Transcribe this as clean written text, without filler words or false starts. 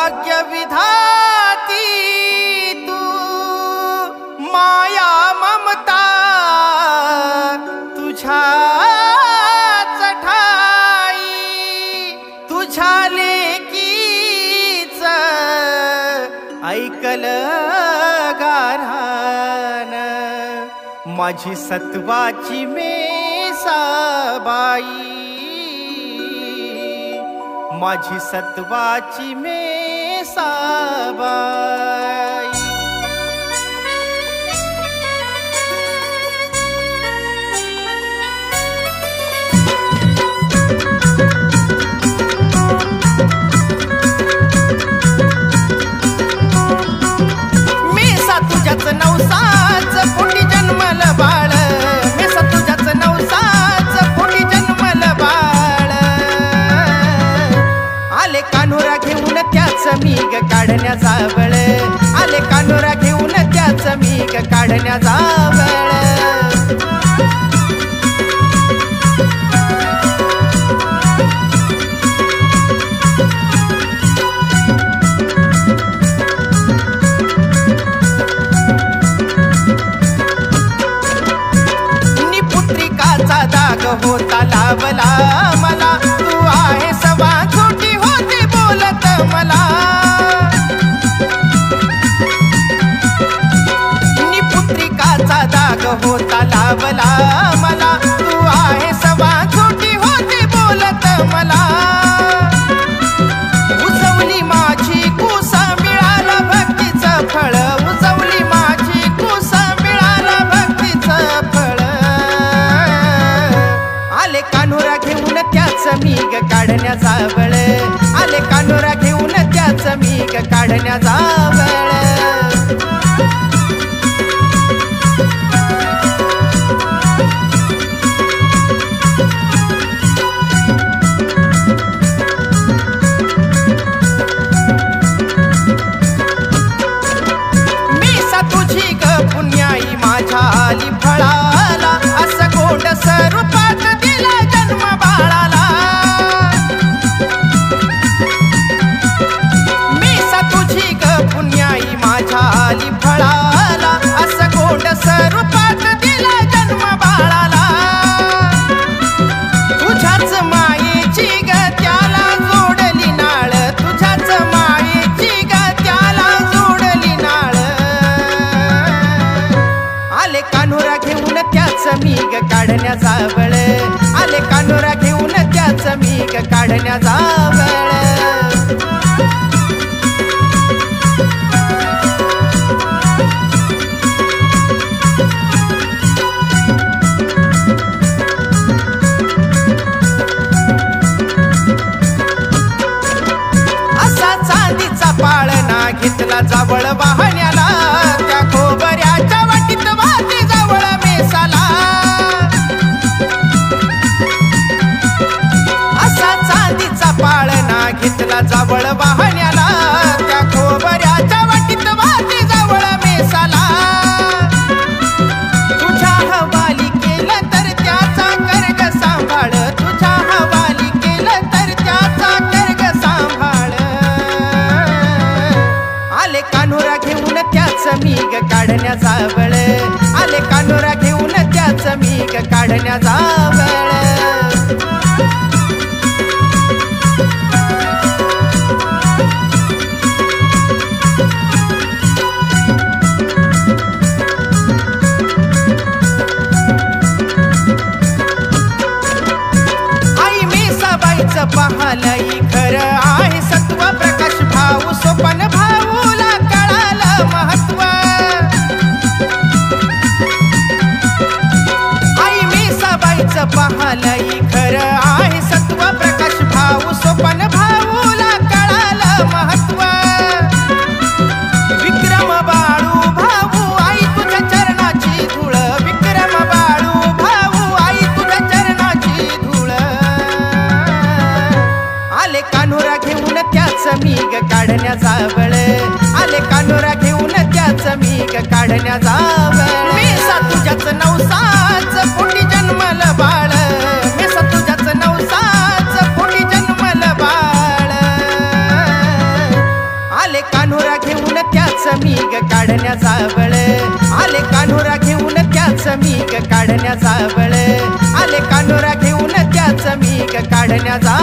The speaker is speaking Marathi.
भाग्य विधाती तू माया ममता तुझ्याच ठाई तुझ्या लेकीच ऐकल गारान माझी सत्वाची मेसाबाई माझी सत्वाची मेसाबाई मेसा तुझ्याच नवसाच पोटी जन्मल बाळ मेसा तुझ्याच नवसाच पोटी जन्मल बाळ आले कान्होरा घेऊन त्याच मीग काढण्याचा वेळ आले कान्होरा घेऊन त्याच मीग काढण्याचा वेळ निपुत्रिकाचा दाग होता लावला मला तू आहे सवा छोटी होती बोलत मला निपुत्रिकाचा दाग होता लावला मला तू आहे सवा छोटी होती बोलत मला उजवली माझी कुसा मिळालं भक्तीचं फळ उजवली माझी कुसा मिळालं भक्तीचं फळ आले कान्होरा घेऊन त्याच मीग काढण्याचा वेळ आले कान्होरा घेऊन त्याच मीग काढण्याचा वेळ मेसा तुझी ग पुण्याई माझ्या आली फळाला असं गोड स्वरूपात दिला जन्म बाळाला मेसा तुझी ग पुण्याई माझ्या आली फळाला असं गोड स्वरूपात दिला जन्म बाळाला तुझ्याच मायेची ग त्याला जोडली नाळ तुझ्याच मायेची ग त्याला जोडली नाळ आले कान्होरा घेऊन त्याच मीग काढण्याचा वेळ आले कान्होरा घेऊन त्याच मीग काढण्याचा वेळ असा चांदीचा पाळणा घेतला जावळ वाहण्याला त्या खोबऱ्याच्या वाटीत वाटी जवळ मेसाला असा चांदीचा पाळणा घेतला जावळ वाहण्याला त्या खोबऱ्याच्या वाटीत वाटी जवळ मेसाला तुझ्या हवाली केलं तर त्याचा कर्ग सांभाळ तुझ्या हवाली केलं तर त्याचा कर्ग सांभाळ आले कान्होरा घेऊन त्याच मीग काढण्याचा वेळ आले कान्होरा घेऊन त्याच मीग काढण्याचा वेळ आई मेसाबाईचं पाहलंय खरं आहे सत्व प्रकाश भाऊ सोपन भाऊला कळालं महत्व आई मेसाबाईचं पाहलंय खरं आहे सत्व प्रकाश भाऊ सोपन भाऊला कळालं महत्व विक्रम बाळू भाऊ आई तुझ्या चरणाची धूळ विक्रम बाळू भाऊ आई तुझ्या चरणाची धूळ आले कान्होरा घेऊन त्याच मीग काढण्याचा वेळ आले कान्होरा घेऊन त्याच मीग काढण्याचा वेळ मेसा तुझ्याच नवसाच पोटी जन्मल बाळ मेसा तुझ्याच नवसाच पोटी जन्मल बाळ मीग काढण्याचा वेळ आले कान्होरा घेऊन त्याच मीग काढण्याचा वेळ आले कान्होरा घेऊन त्याच मीग काढण्याचा